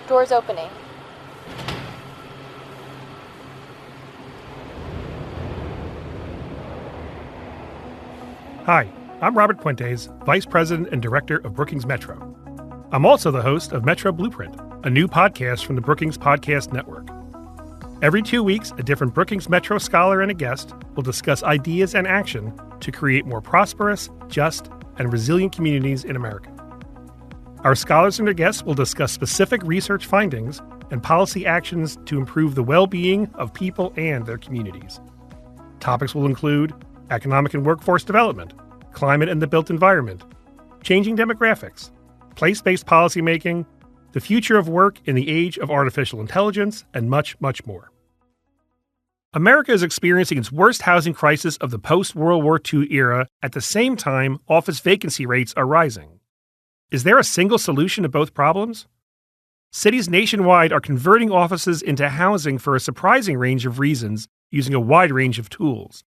Doors opening. Hi, I'm Robert Puentes, Vice President and Director of Brookings Metro. I'm also the host of Metro Blueprint, a new podcast from the Brookings Podcast Network. Every 2 weeks, a different Brookings Metro scholar and a guest will discuss ideas and action to create more prosperous, just, and resilient communities in America. Our scholars and their guests will discuss specific research findings and policy actions to improve the well-being of people and their communities. Topics will include economic and workforce development, climate and the built environment, changing demographics, place-based policymaking, the future of work in the age of artificial intelligence, and much, much more. America is experiencing its worst housing crisis of the post-World War II era. At the same time, office vacancy rates are rising. Is there a single solution to both problems? Cities nationwide are converting offices into housing for a surprising range of reasons using a wide range of tools.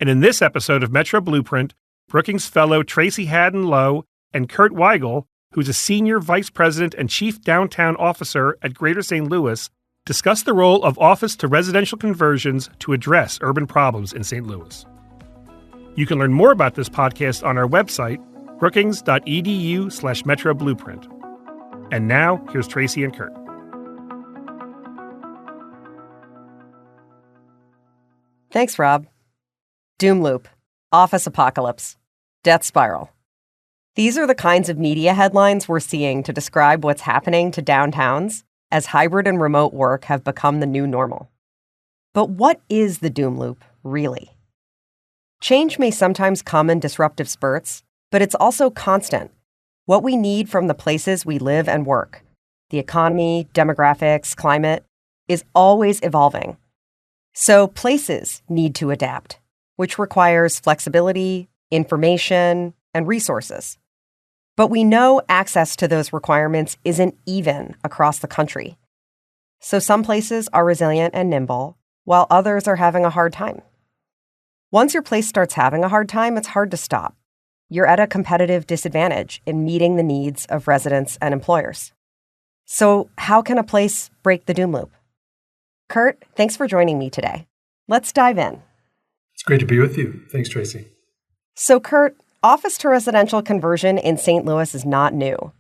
And in this episode of Metro Blueprint, Brookings fellow Tracy Hadden Loh and Kurt Weigle, who's a senior vice president and chief downtown officer at Greater St. Louis, discuss the role of office to residential conversions to address urban problems in St. Louis. You can learn more about this podcast on our website, brookings.edu/Metro Blueprint. And now, here's Tracy and Kurt. Thanks, Rob. Doom loop, office apocalypse, death spiral. These are the kinds of media headlines we're seeing to describe what's happening to downtowns as hybrid and remote work have become the new normal. But what is the doom loop, really? Change may sometimes come in disruptive spurts, but it's also constant. What we need from the places we live and work, the economy, demographics, climate, is always evolving. So places need to adapt, which requires flexibility, information, and resources. But we know access to those requirements isn't even across the country. So some places are resilient and nimble, while others are having a hard time. Once your place starts having a hard time, it's hard to stop. You're at a competitive disadvantage in meeting the needs of residents and employers. So how can a place break the doom loop? Kurt, thanks for joining me today. Let's dive in. It's great to be with you. Thanks, Tracy. So, Kurt, office to residential conversion in St. Louis is not new.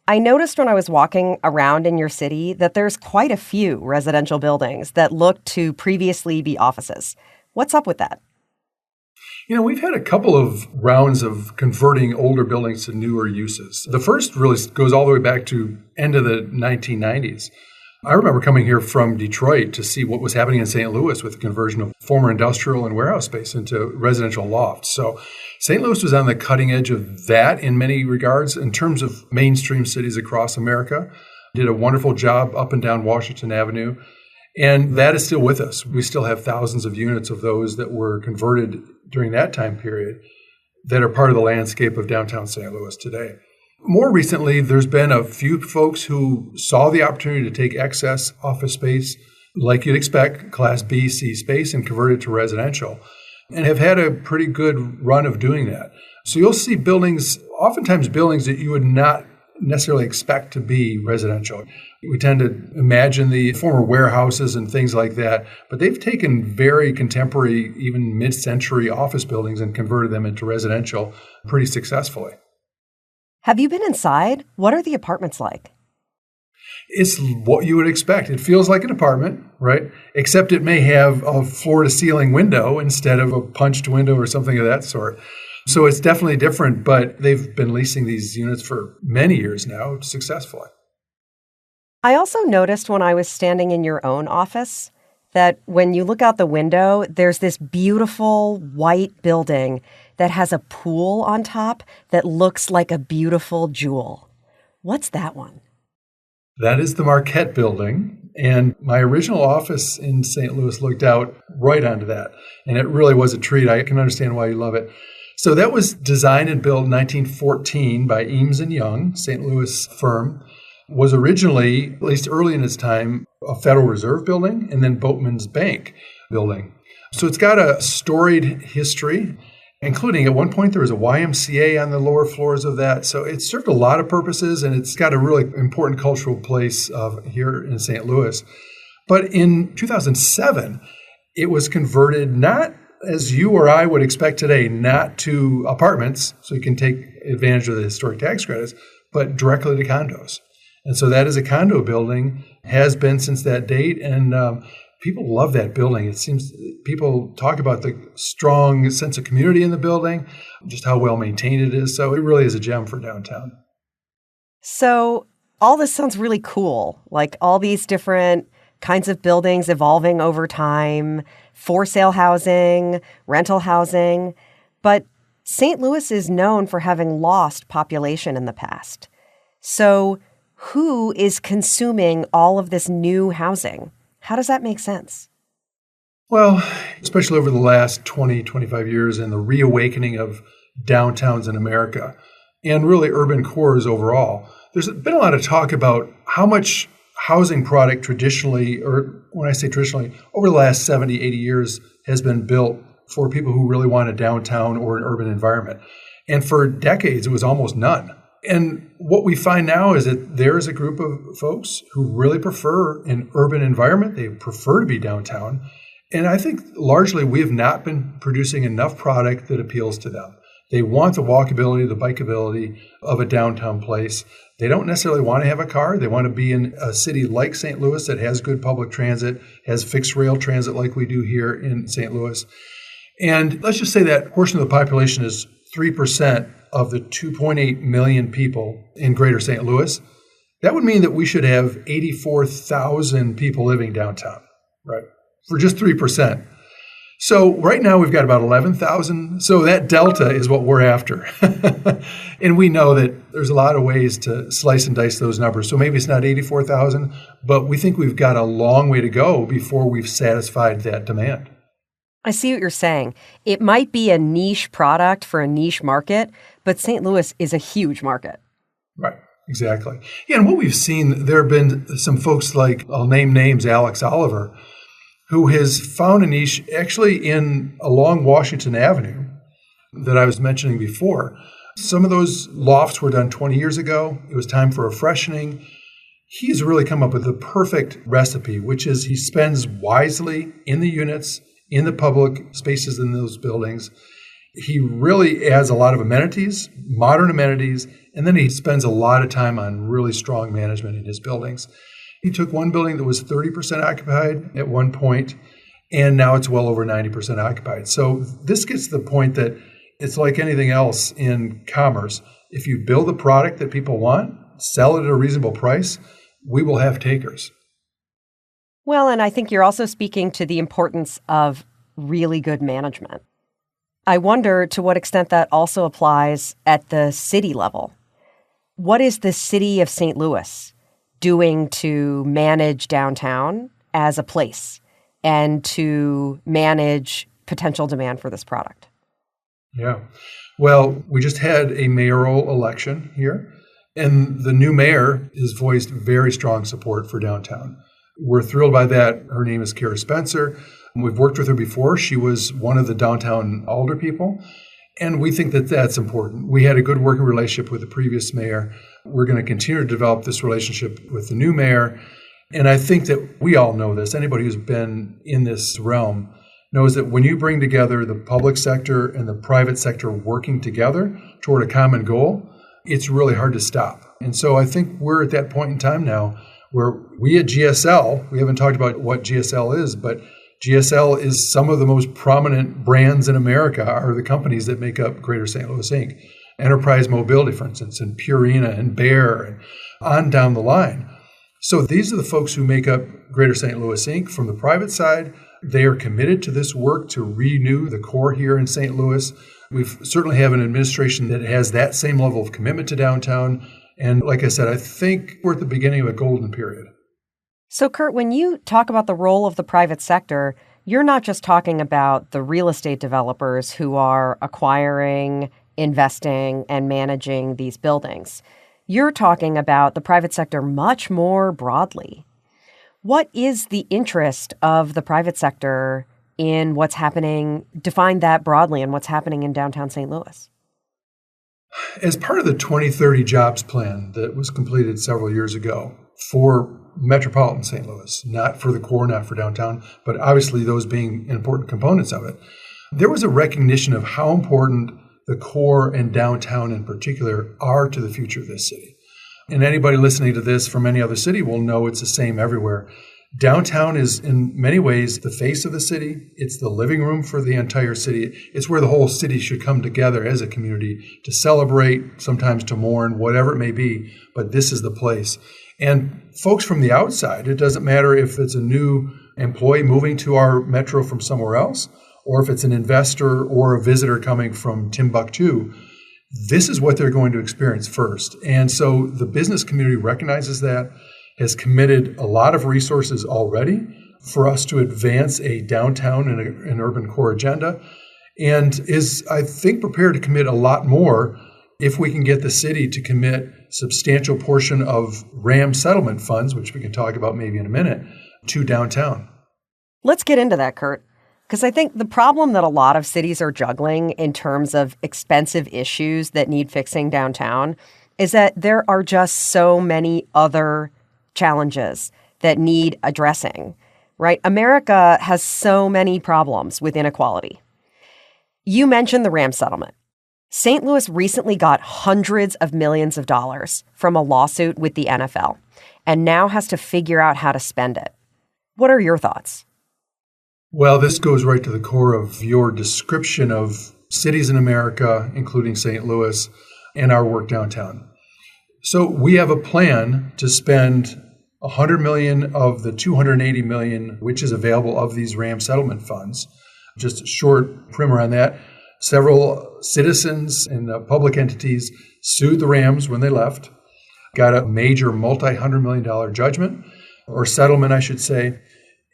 I noticed when I was walking around in your city that there's quite a few residential buildings that look to previously be offices. What's up with that? We've had a couple of rounds of converting older buildings to newer uses. The first really goes all the way back to end of the 1990s. I remember coming here from Detroit to see what was happening in St. Louis with the conversion of former industrial and warehouse space into residential lofts. So St. Louis was on the cutting edge of that in many regards in terms of mainstream cities across America. Did a wonderful job up and down Washington Avenue. And that is still with us. We still have thousands of units of those that were converted during that time period that are part of the landscape of downtown St. Louis today. More recently, there's been a few folks who saw the opportunity to take excess office space, like you'd expect, Class B, C space, and convert it to residential, and have had a pretty good run of doing that. So you'll see buildings, oftentimes buildings that you would not necessarily expect to be residential. We tend to imagine the former warehouses and things like that, but they've taken very contemporary, even mid-century office buildings and converted them into residential pretty successfully. Have you been inside? What are the apartments like? It's what you would expect. It feels like an apartment, right? Except it may have a floor-to-ceiling window instead of a punched window or something of that sort. So it's definitely different, but they've been leasing these units for many years now successfully. I also noticed when I was standing in your own office that when you look out the window, there's this beautiful white building that has a pool on top that looks like a beautiful jewel. What's that one? That is the Marquette Building. And my original office in St. Louis looked out right onto that. And it really was a treat. I can understand why you love it. So that was designed and built in 1914 by Eames and Young, St. Louis firm. Was originally, at least early in its time, a Federal Reserve building and then Boatman's Bank building. So it's got a storied history. including at one point there was a YMCA on the lower floors of that. So it served a lot of purposes, and it's got a really important cultural place here in St. Louis. But in 2007, it was converted not as you or I would expect today, not to apartments, so you can take advantage of the historic tax credits, but directly to condos. And so that is a condo building, has been since that date, and people love that building. It seems people talk about the strong sense of community in the building, just how well maintained it is. So it really is a gem for downtown. So all this sounds really cool, like all these different kinds of buildings evolving over time, for sale housing, rental housing. But St. Louis is known for having lost population in the past. So who is consuming all of this new housing? How does that make sense? Well, especially over the last 20, 25 years and the reawakening of downtowns in America and really urban cores overall, there's been a lot of talk about how much housing product traditionally, or when I say traditionally, over the last 70, 80 years has been built for people who really want a downtown or an urban environment. And for decades, it was almost none. And what we find now is that there is a group of folks who really prefer an urban environment. They prefer to be downtown. And I think largely we have not been producing enough product that appeals to them. They want the walkability, the bikeability of a downtown place. They don't necessarily want to have a car. They want to be in a city like St. Louis that has good public transit, has fixed rail transit like we do here in St. Louis. And let's just say that portion of the population is 3% of the 2.8 million people in greater St. Louis. That would mean that we should have 84,000 people living downtown, right? For just 3%. So right now we've got about 11,000. So that delta is what we're after. And we know that there's a lot of ways to slice and dice those numbers. So maybe it's not 84,000, but we think we've got a long way to go before we've satisfied that demand. I see what you're saying. It might be a niche product for a niche market, but St. Louis is a huge market. Right, exactly. Yeah, and what we've seen, there have been some folks like, I'll name names, Alex Oliver, who has found a niche actually along Washington Avenue that I was mentioning before. Some of those lofts were done 20 years ago. It was time for a freshening. He's really come up with the perfect recipe, which is he spends wisely in the units, in the public spaces in those buildings. He really adds a lot of amenities, modern amenities, and then he spends a lot of time on really strong management in his buildings. He took one building that was 30% occupied at one point, and now it's well over 90% occupied. So this gets to the point that it's like anything else in commerce. If you build a product that people want, sell it at a reasonable price, we will have takers. Well, and I think you're also speaking to the importance of really good management. I wonder to what extent that also applies at the city level. What is the city of St. Louis doing to manage downtown as a place and to manage potential demand for this product? Yeah. Well, we just had a mayoral election here, and the new mayor has voiced very strong support for downtown. We're thrilled by that. Her name is Kara Spencer. We've worked with her before. She was one of the downtown alder people, and we think that that's important. We had a good working relationship with the previous mayor. We're going to continue to develop this relationship with the new mayor, and I think that we all know this. Anybody who's been in this realm knows that when you bring together the public sector and the private sector working together toward a common goal, it's really hard to stop. And so I think we're at that point in time now where we at GSL, we haven't talked about what GSL is, but GSL is some of the most prominent brands in America are the companies that make up Greater St. Louis, Inc. Enterprise Mobility, for instance, and Purina and Bear and on down the line. So these are the folks who make up Greater St. Louis, Inc. From the private side, they are committed to this work to renew the core here in St. Louis. We certainly have an administration that has that same level of commitment to downtown. And like I said, I think we're at the beginning of a golden period. So, Kurt, when you talk about the role of the private sector, you're not just talking about the real estate developers who are acquiring, investing, and managing these buildings. You're talking about the private sector much more broadly. What is the interest of the private sector in what's happening? Define that broadly and what's happening in downtown St. Louis. As part of the 2030 jobs plan that was completed several years ago for metropolitan St. Louis, not for the core, not for downtown, but obviously those being important components of it, there was a recognition of how important the core and downtown in particular are to the future of this city. And anybody listening to this from any other city will know it's the same everywhere. Downtown is in many ways the face of the city. It's the living room for the entire city. It's where the whole city should come together as a community to celebrate, sometimes to mourn, whatever it may be. But this is the place. And folks from the outside, it doesn't matter if it's a new employee moving to our metro from somewhere else, or if it's an investor or a visitor coming from Timbuktu, this is what they're going to experience first. And so the business community recognizes that, has committed a lot of resources already for us to advance a downtown and an urban core agenda, and is, I think, prepared to commit a lot more if we can get the city to commit substantial portion of RAM settlement funds, which we can talk about maybe in a minute, to downtown. Let's get into that, Kurt, because I think the problem that a lot of cities are juggling in terms of expensive issues that need fixing downtown is that there are just so many other challenges that need addressing, right? America has so many problems with inequality. You mentioned the RAM settlement. St. Louis recently got hundreds of millions of dollars from a lawsuit with the NFL and now has to figure out how to spend it. What are your thoughts? Well, this goes right to the core of your description of cities in America, including St. Louis, and our work downtown. So we have a plan to spend $100 million of the $280 million, which is available of these RAM settlement funds. Just a short primer on that. Several citizens and public entities sued the Rams when they left, got a major multi-$100 million judgment, or settlement, I should say,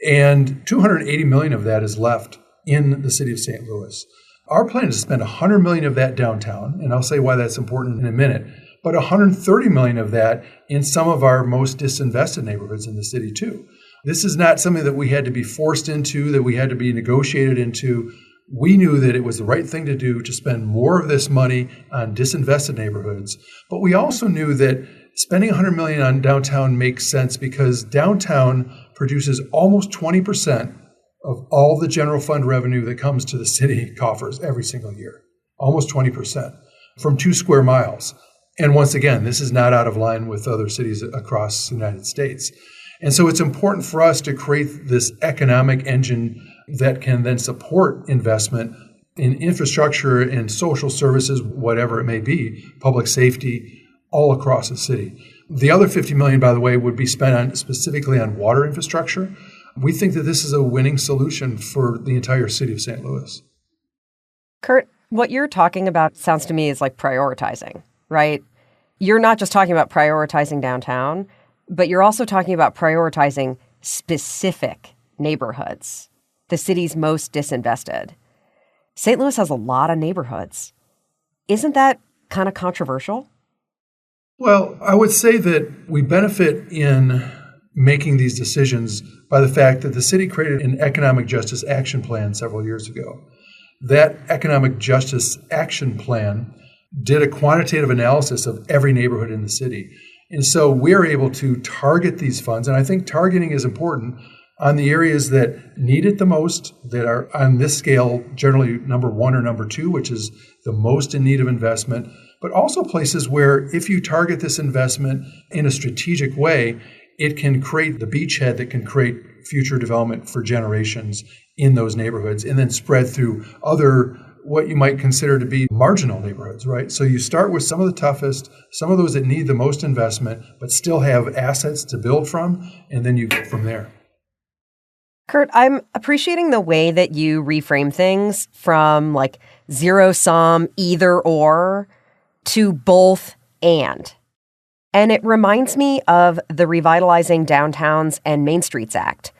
and $280 million of that is left in the city of St. Louis. Our plan is to spend $100 million of that downtown, and I'll say why that's important in a minute, but $130 million of that in some of our most disinvested neighborhoods in the city too. This is not something that we had to be forced into, that we had to be negotiated into. We knew that it was the right thing to do to spend more of this money on disinvested neighborhoods. But we also knew that spending $100 million on downtown makes sense because downtown produces almost 20% of all the general fund revenue that comes to the city coffers every single year. Almost 20% from 2 square miles. And once again, this is not out of line with other cities across the United States. And so it's important for us to create this economic engine that can then support investment in infrastructure, in social services, whatever it may be, public safety, all across the city. The other $50 million, by the way, would be spent specifically on water infrastructure. We think that this is a winning solution for the entire city of St. Louis. Kurt, what you're talking about sounds to me is like prioritizing, right? You're not just talking about prioritizing downtown, but you're also talking about prioritizing specific neighborhoods, the city's most disinvested. St. Louis has a lot of neighborhoods. Isn't that kind of controversial? Well, I would say that we benefit in making these decisions by the fact that the city created an economic justice action plan several years ago. That economic justice action plan did a quantitative analysis of every neighborhood in the city. And so we're able to target these funds, and I think targeting is important, on the areas that need it the most, that are on this scale generally number 1 or number 2, which is the most in need of investment, but also places where if you target this investment in a strategic way, it can create the beachhead that can create future development for generations in those neighborhoods and then spread through other what you might consider to be marginal neighborhoods, right? So you start with some of the toughest, some of those that need the most investment, but still have assets to build from, and then you go from there. Kurt, I'm appreciating the way that you reframe things from like zero sum, either or, to both and. And it reminds me of the Revitalizing Downtowns and Main Streets Act.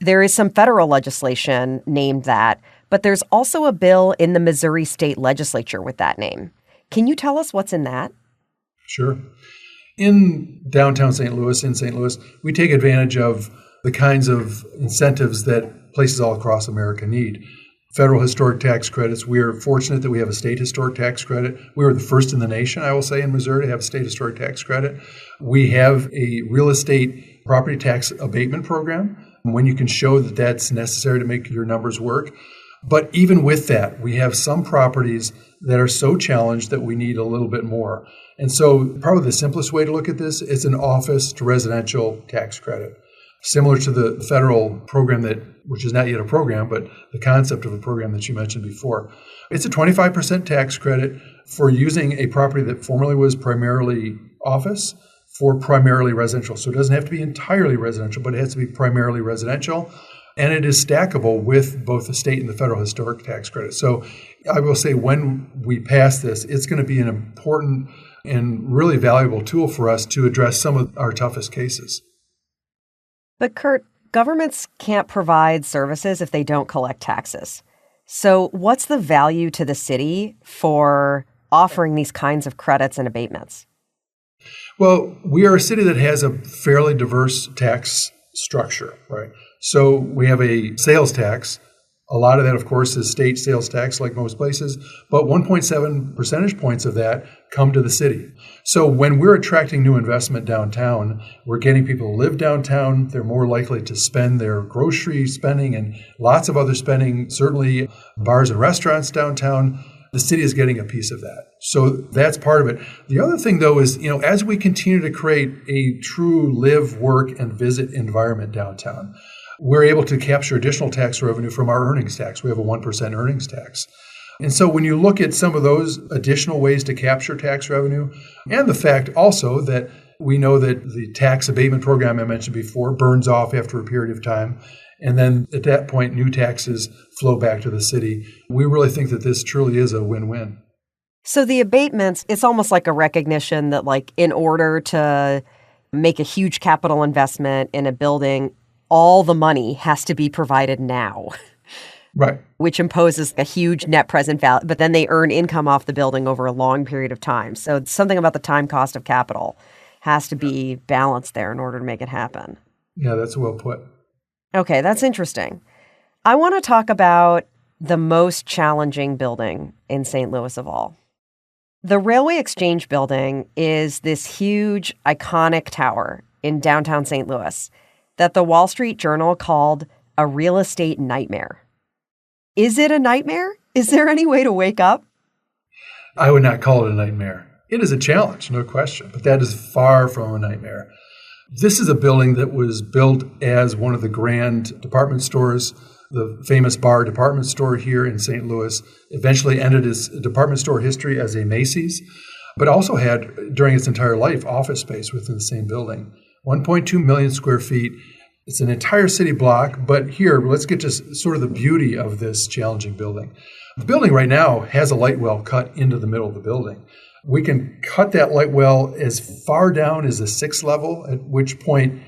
There is some federal legislation named that, but there's also a bill in the Missouri State Legislature with that name. Can you tell us what's in that? Sure. In downtown St. Louis, we take advantage of the kinds of incentives that places all across America need. Federal historic tax credits. We are fortunate that we have a state historic tax credit. We were the first in the nation, I will say, in Missouri to have a state historic tax credit. We have a real estate property tax abatement program when you can show that that's necessary to make your numbers work. But even with that, we have some properties that are so challenged that we need a little bit more. And so probably the simplest way to look at this is an office to residential tax credit. Similar to the federal program which is not yet a program, but the concept of a program that you mentioned before. It's a 25% tax credit for using a property that formerly was primarily office for primarily residential. So it doesn't have to be entirely residential, but it has to be primarily residential. And it is stackable with both the state and the federal historic tax credit. So I will say when we pass this, it's going to be an important and really valuable tool for us to address some of our toughest cases. But Kurt, governments can't provide services if they don't collect taxes. So what's the value to the city for offering these kinds of credits and abatements? Well, we are a city that has a fairly diverse tax structure, right? So we have a sales tax. A lot of that, of course, is state sales tax, like most places, but 1.7 percentage points of that come to the city. So when we're attracting new investment downtown, we're getting people to live downtown. They're more likely to spend their grocery spending and lots of other spending, certainly bars and restaurants downtown. The city is getting a piece of that. So that's part of it. The other thing, though, is, as we continue to create a true live, work, and visit environment downtown, we're able to capture additional tax revenue from our earnings tax. We have a 1% earnings tax. And so when you look at some of those additional ways to capture tax revenue, and the fact also that we know that the tax abatement program I mentioned before burns off after a period of time, and then at that point, new taxes flow back to the city, we really think that this truly is a win-win. So the abatements, it's almost like a recognition that, in order to make a huge capital investment in a building, all the money has to be provided now. Right. Which imposes a huge net present value, but then they earn income off the building over a long period of time. So something about the time cost of capital has to be balanced there in order to make it happen. Yeah, that's well put. Okay, that's interesting. I want to talk about the most challenging building in St. Louis of all. The Railway Exchange Building is this huge, iconic tower in downtown St. Louis that the Wall Street Journal called a real estate nightmare. Is it a nightmare? Is there any way to wake up? I would not call it a nightmare. It is a challenge, no question, but that is far from a nightmare. This is a building that was built as one of the grand department stores, the famous Bar department store here in St. Louis. Eventually ended its department store history as a Macy's, but also had, during its entire life, office space within the same building. 1.2 million square feet. It's an entire city block, but here, let's get to sort of the beauty of this challenging building. The building right now has a light well cut into the middle of the building. We can cut that light well as far down as the 6th level, at which point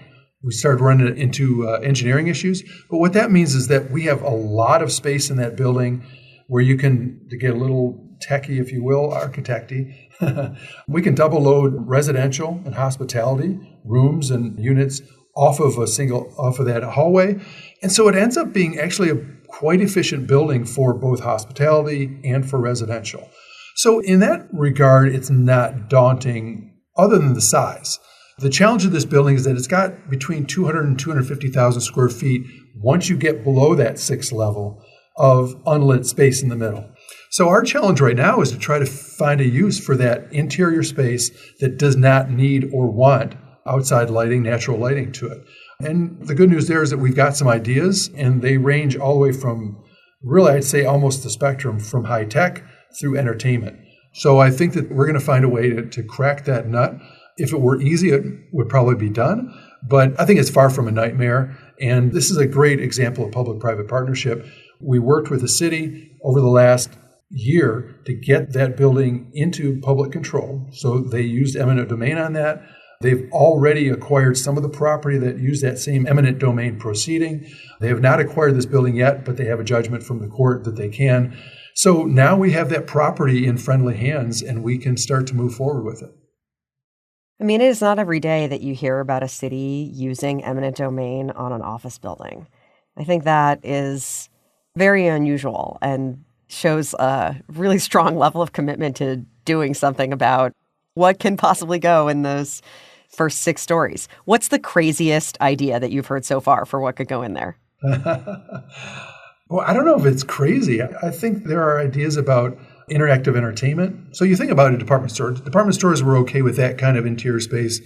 we start running into engineering issues. But what that means is that we have a lot of space in that building where you can, to get a little techie, if you will, architecty, we can double load residential and hospitality rooms and units off of that hallway. And so it ends up being actually a quite efficient building for both hospitality and for residential. So in that regard, it's not daunting other than the size. The challenge of this building is that it's got between 200 and 250,000 square feet once you get below that 6th level of unlit space in the middle. So our challenge right now is to try to find a use for that interior space that does not need or want outside lighting, natural lighting to it. And the good news there is that we've got some ideas, and they range all the way from, really, I'd say almost the spectrum, from high tech through entertainment. So I think that we're going to find a way to crack that nut. If it were easy, it would probably be done. But I think it's far from a nightmare. And this is a great example of public-private partnership. We worked with the city over the last year to get that building into public control. So they used eminent domain on that. They've already acquired some of the property that used that same eminent domain proceeding. They have not acquired this building yet, but they have a judgment from the court that they can. So now we have that property in friendly hands, and we can start to move forward with it. I mean, it is not every day that you hear about a city using eminent domain on an office building. I think that is very unusual and shows a really strong level of commitment to doing something about what can possibly go in those first 6 stories. What's the craziest idea that you've heard so far for what could go in there? Well, I don't know if it's crazy. I think there are ideas about interactive entertainment. So you think about a department store. Department stores were okay with that kind of interior space.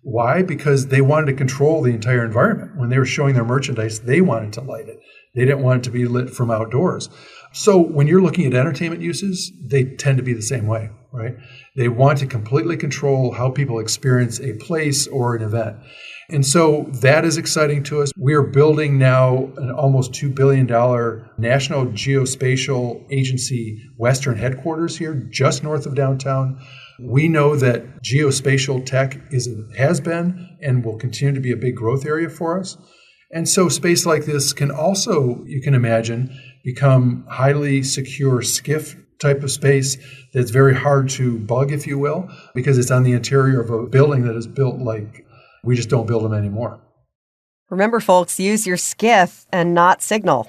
Why? Because they wanted to control the entire environment. When they were showing their merchandise, they wanted to light it. They didn't want it to be lit from outdoors. So when you're looking at entertainment uses, they tend to be the same way, right? They want to completely control how people experience a place or an event. And so that is exciting to us. We are building now an almost $2 billion National Geospatial Agency Western headquarters here, just north of downtown. We know that geospatial tech has been and will continue to be a big growth area for us. And so space like this can also, you can imagine, become highly secure SCIF type of space that's very hard to bug, if you will, because it's on the interior of a building that is built like we just don't build them anymore. Remember, folks, use your SCIF and not Signal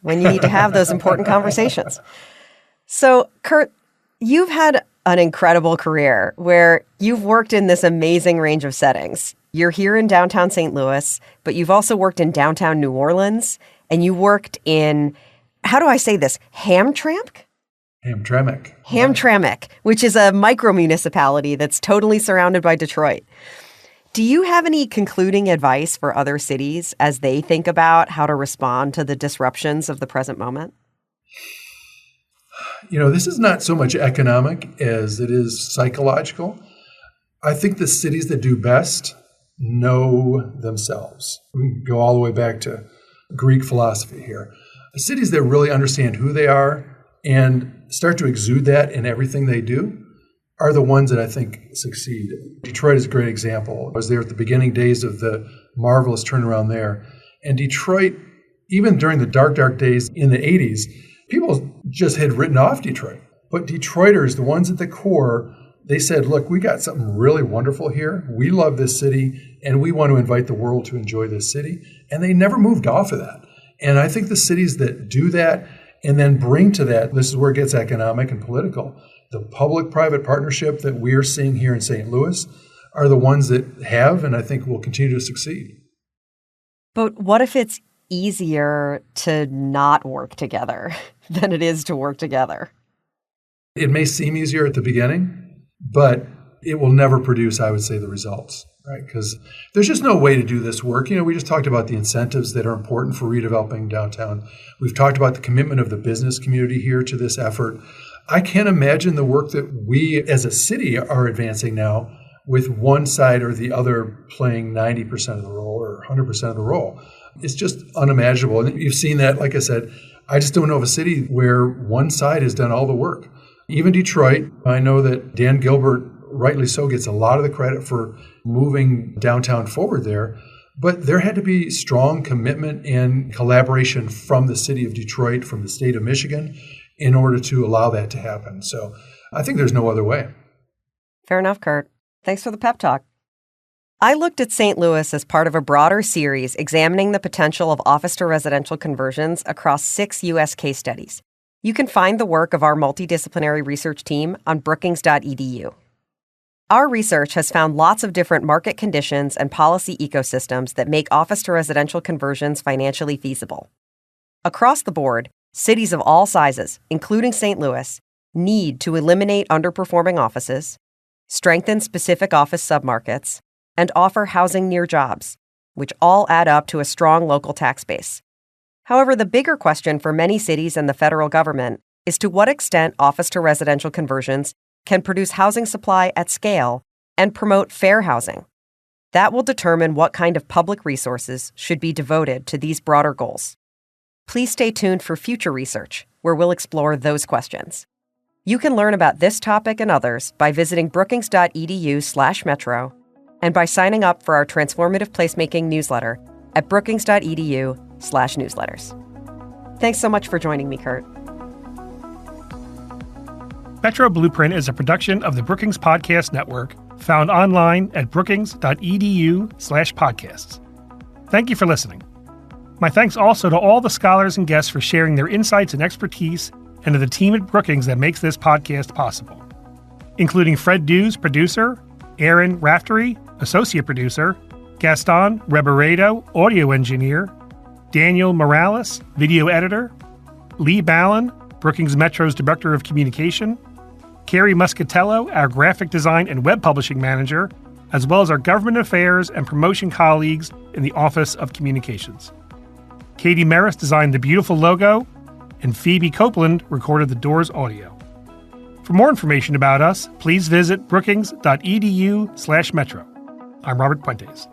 when you need to have those important conversations. So, Kurt, you've had an incredible career where you've worked in this amazing range of settings. You're here in downtown St. Louis, but you've also worked in downtown New Orleans, and you worked in, how do I say this, Hamtramck? Hamtramck, which is a micro-municipality that's totally surrounded by Detroit. Do you have any concluding advice for other cities as they think about how to respond to the disruptions of the present moment? You know, this is not so much economic as it is psychological. I think the cities that do best know themselves. We can go all the way back to Greek philosophy here. The cities that really understand who they are and start to exude that in everything they do are the ones that I think succeed. Detroit is a great example. I was there at the beginning days of the marvelous turnaround there. And Detroit, even during the dark days in the 80s, people just had written off Detroit. But Detroiters, the ones at the core, they said, look, we got something really wonderful here. We love this city, and we want to invite the world to enjoy this city. And they never moved off of that. And I think the cities that do that and then bring to that, this is where it gets economic and political, the public-private partnership that we're seeing here in St. Louis are the ones that have and I think will continue to succeed. But what if it's easier to not work together than it is to work together? It may seem easier at the beginning, but it will never produce, I would say, the results, right? Because there's just no way to do this work. You know, we just talked about the incentives that are important for redeveloping downtown. We've talked about the commitment of the business community here to this effort. I can't imagine the work that we as a city are advancing now with one side or the other playing 90% of the role or 100% of the role. It's just unimaginable. And you've seen that, like I said, I just don't know of a city where one side has done all the work. Even Detroit, I know that Dan Gilbert, rightly so, gets a lot of the credit for moving downtown forward there. But there had to be strong commitment and collaboration from the city of Detroit, from the state of Michigan, in order to allow that to happen. So I think there's no other way. Fair enough, Kurt. Thanks for the pep talk. I looked at St. Louis as part of a broader series examining the potential of office-to-residential conversions across 6 U.S. case studies. You can find the work of our multidisciplinary research team on brookings.edu. Our research has found lots of different market conditions and policy ecosystems that make office-to-residential conversions financially feasible. Across the board, cities of all sizes, including St. Louis, need to eliminate underperforming offices, strengthen specific office submarkets, and offer housing near jobs, which all add up to a strong local tax base. However, the bigger question for many cities and the federal government is to what extent office-to-residential conversions can produce housing supply at scale and promote fair housing. That will determine what kind of public resources should be devoted to these broader goals. Please stay tuned for future research, where we'll explore those questions. You can learn about this topic and others by visiting brookings.edu/metro and by signing up for our transformative placemaking newsletter at brookings.edu/newsletters. Thanks so much for joining me, Kurt. Metro Blueprint is a production of the Brookings Podcast Network, found online at brookings.edu/podcasts. Thank you for listening. My thanks also to all the scholars and guests for sharing their insights and expertise, and to the team at Brookings that makes this podcast possible, including Fred Dews, producer, Aaron Raftery, associate producer, Gaston Reberedo, audio engineer, Daniel Morales, video editor, Lee Ballin, Brookings Metro's director of communication, Carrie Muscatello, our graphic design and web publishing manager, as well as our government affairs and promotion colleagues in the Office of Communications. Katie Merris designed the beautiful logo, and Phoebe Copeland recorded the Doors audio. For more information about us, please visit brookings.edu/metro. I'm Robert Puentes.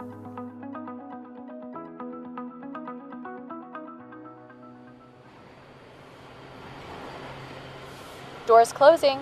Doors closing.